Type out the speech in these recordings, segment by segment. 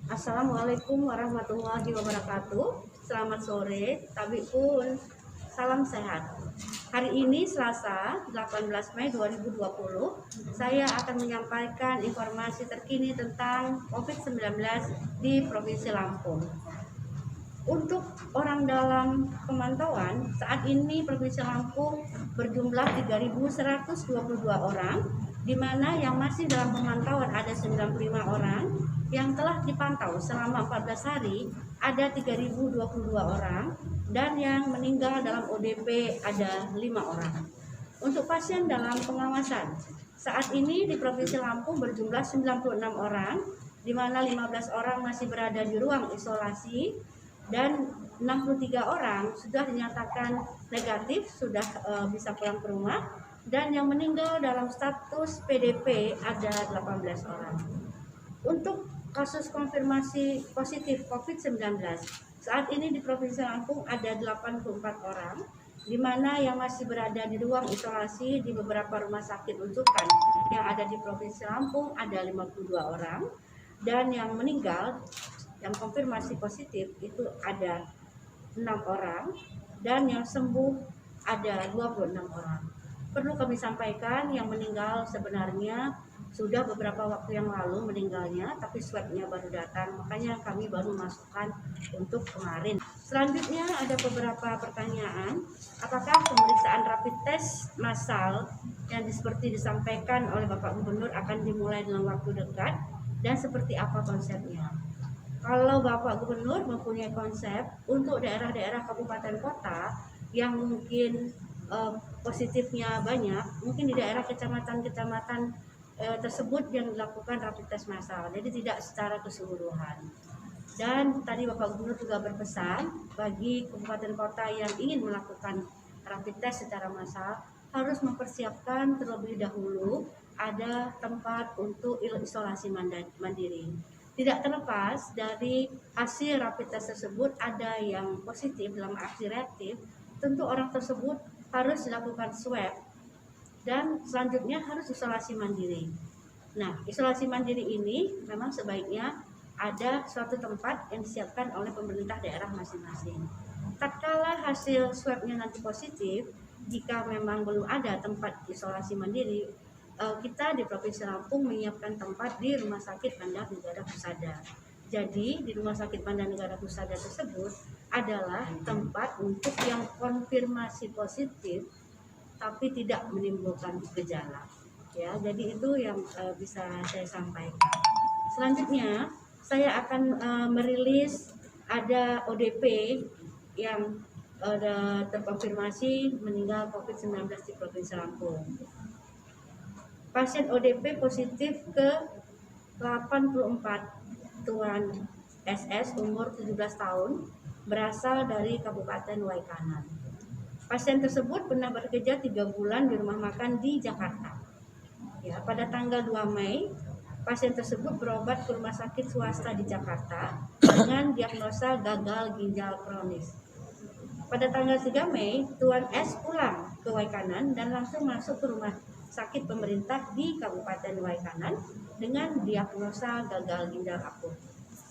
Assalamualaikum warahmatullahi wabarakatuh. Selamat sore, tabi pun salam sehat. Hari ini Selasa 18 Mei 2020, saya akan menyampaikan informasi terkini tentang COVID-19 di Provinsi Lampung. Untuk orang dalam pemantauan, saat ini Provinsi Lampung berjumlah 3.122 orang, di mana yang masih dalam pemantauan ada 95 orang, yang telah dipantau selama 14 hari ada 3.022 orang, dan yang meninggal dalam ODP ada 5 orang. Untuk pasien dalam pengawasan, saat ini di Provinsi Lampung berjumlah 96 orang, di mana 15 orang masih berada di ruang isolasi, dan 63 orang sudah dinyatakan negatif, sudah bisa pulang ke rumah, dan yang meninggal dalam status PDP ada 18 orang. Untuk kasus konfirmasi positif COVID-19, saat ini di Provinsi Lampung ada 84 orang, di mana yang masih berada di ruang isolasi di beberapa rumah sakit rujukan yang ada di Provinsi Lampung ada 52 orang, dan yang meninggal yang konfirmasi positif itu ada 6 orang, dan yang sembuh ada 26 orang. Perlu kami sampaikan, yang meninggal sebenarnya sudah beberapa waktu yang lalu meninggalnya, tapi swabnya baru datang, makanya kami baru masukkan untuk kemarin. Selanjutnya ada beberapa pertanyaan, apakah pemeriksaan rapid test massal yang seperti disampaikan oleh Bapak Gubernur akan dimulai dalam waktu dekat, dan seperti apa konsepnya? Kalau Bapak Gubernur mempunyai konsep untuk daerah-daerah kabupaten kota yang mungkin positifnya banyak, mungkin di daerah kecamatan-kecamatan tersebut yang dilakukan rapid test massal, jadi tidak secara keseluruhan. Dan tadi Bapak Gubernur juga berpesan bagi kabupaten kota yang ingin melakukan rapid test secara massal harus mempersiapkan terlebih dahulu ada tempat untuk isolasi mandiri. Tidak terlepas dari hasil rapid test tersebut ada yang positif dalam arti reaktif, tentu orang tersebut harus dilakukan swab dan selanjutnya harus isolasi mandiri. Nah, isolasi mandiri ini memang sebaiknya ada suatu tempat yang disiapkan oleh pemerintah daerah masing-masing. Tatkala hasil swabnya nanti positif, jika memang belum ada tempat isolasi mandiri, kita di Provinsi Lampung menyiapkan tempat di Rumah Sakit Bandar Negara Husada. Jadi di Rumah Sakit Bandar Negara Husada tersebut adalah tempat untuk yang konfirmasi positif tapi tidak menimbulkan gejala. Ya, jadi itu yang bisa saya sampaikan. Selanjutnya saya akan merilis ada ODP yang terkonfirmasi meninggal COVID-19 di Provinsi Lampung. Pasien ODP positif ke 84, Tuan SS umur 17 tahun, berasal dari Kabupaten Waikanan. Pasien tersebut pernah bekerja 3 bulan di rumah makan di Jakarta. Ya, pada tanggal 2 Mei, pasien tersebut berobat ke rumah sakit swasta di Jakarta dengan diagnosa gagal ginjal kronis. Pada tanggal 3 Mei, Tuan S pulang ke Waikanan dan langsung masuk ke rumah sakit pemerintah di Kabupaten Waikanan dengan diagnosa gagal ginjal akut.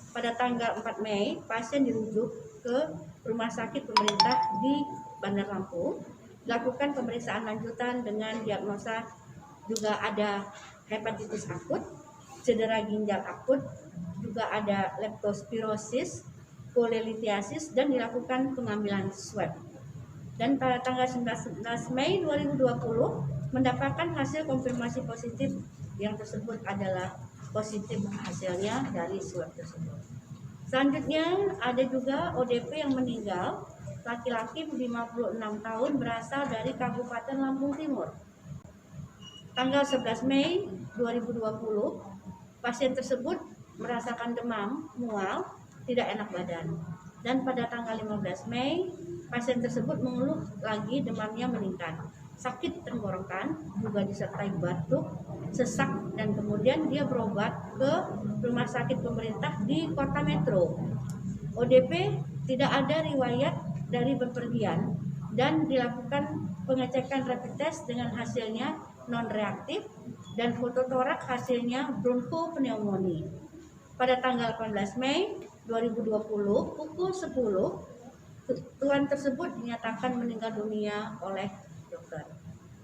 Pada tanggal 4 Mei, pasien dirujuk ke rumah sakit pemerintah di Bandar Lampung, dilakukan pemeriksaan lanjutan dengan diagnosa juga ada hepatitis akut, cedera ginjal akut, juga ada leptospirosis, kolelitiasis, dan dilakukan pengambilan swab. Dan pada tanggal 19 Mei 2020 mendapatkan hasil konfirmasi positif, yang tersebut adalah positif hasilnya dari swab tersebut. Selanjutnya ada juga ODP yang meninggal, laki-laki 56 tahun, berasal dari Kabupaten Lampung Timur. Tanggal 11 Mei 2020 pasien tersebut merasakan demam, mual, tidak enak badan. Dan pada tanggal 15 Mei pasien tersebut mengeluh lagi, demamnya meningkat, sakit tenggorokan, juga disertai batuk, sesak, dan kemudian dia berobat ke rumah sakit pemerintah di Kota Metro. ODP tidak ada riwayat dari bepergian dan dilakukan pengecekan rapid test dengan hasilnya non reaktif dan fototorak hasilnya bronchopneumonia. pada tanggal 18 Mei 2020 pukul 10, tuan tersebut dinyatakan meninggal dunia oleh dokter.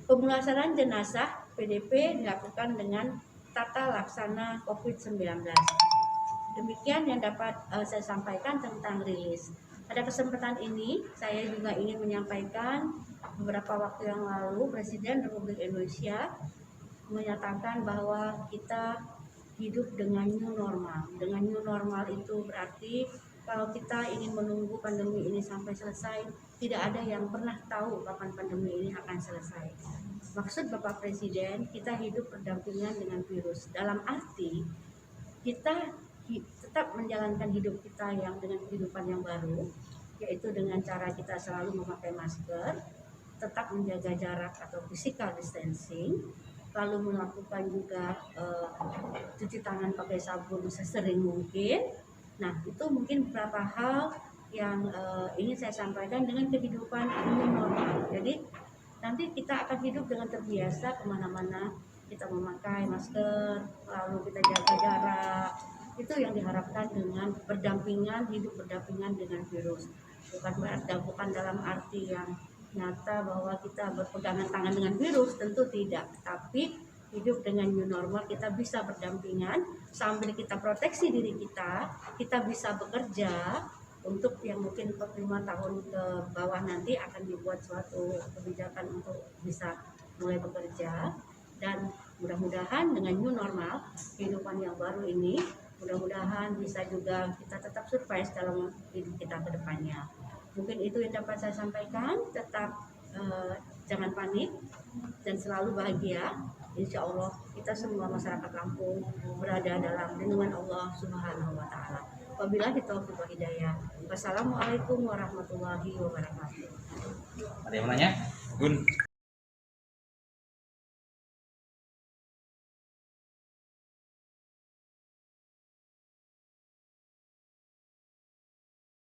Pemulasaran jenazah PDP dilakukan dengan tata laksana COVID-19. Demikian yang dapat saya sampaikan tentang rilis. Pada kesempatan ini, saya juga ingin menyampaikan beberapa waktu yang lalu Presiden Republik Indonesia menyatakan bahwa kita hidup dengan new normal. Dengan new normal itu berarti kalau kita ingin menunggu pandemi ini sampai selesai, tidak ada yang pernah tahu kapan pandemi ini akan selesai. Maksud Bapak Presiden, kita hidup berdampingan dengan virus. Dalam arti, kita tetap menjalankan hidup kita yang dengan kehidupan yang baru, yaitu dengan cara kita selalu memakai masker, tetap menjaga jarak atau physical distancing, lalu melakukan juga cuci tangan pakai sabun sesering mungkin. Nah, itu mungkin beberapa hal yang ingin saya sampaikan dengan kehidupan new normal. Jadi nanti kita akan hidup dengan terbiasa kemana-mana, kita memakai masker, lalu kita jaga jarak. Itu yang diharapkan dengan hidup berdampingan dengan virus. Bukan dalam arti yang nyata bahwa kita berpegangan tangan dengan virus, tentu tidak. Tapi hidup dengan new normal, kita bisa berdampingan sambil kita proteksi diri kita bisa bekerja. Untuk yang mungkin 5 tahun ke bawah nanti akan dibuat suatu kebijakan untuk bisa mulai bekerja, dan mudah-mudahan dengan new normal kehidupan yang baru ini, mudah-mudahan bisa juga kita tetap survive dalam hidup kita ke depannya. Mungkin itu yang dapat saya sampaikan. Tetap jangan panik dan selalu bahagia. Insya Allah kita semua masyarakat Lampung berada dalam lindungan Allah Subhanahu wa Ta'ala. Wabillahi taufiq wal hidayah. Wassalamualaikum warahmatullahi wabarakatuh. Ada yang mau nanya? Gun.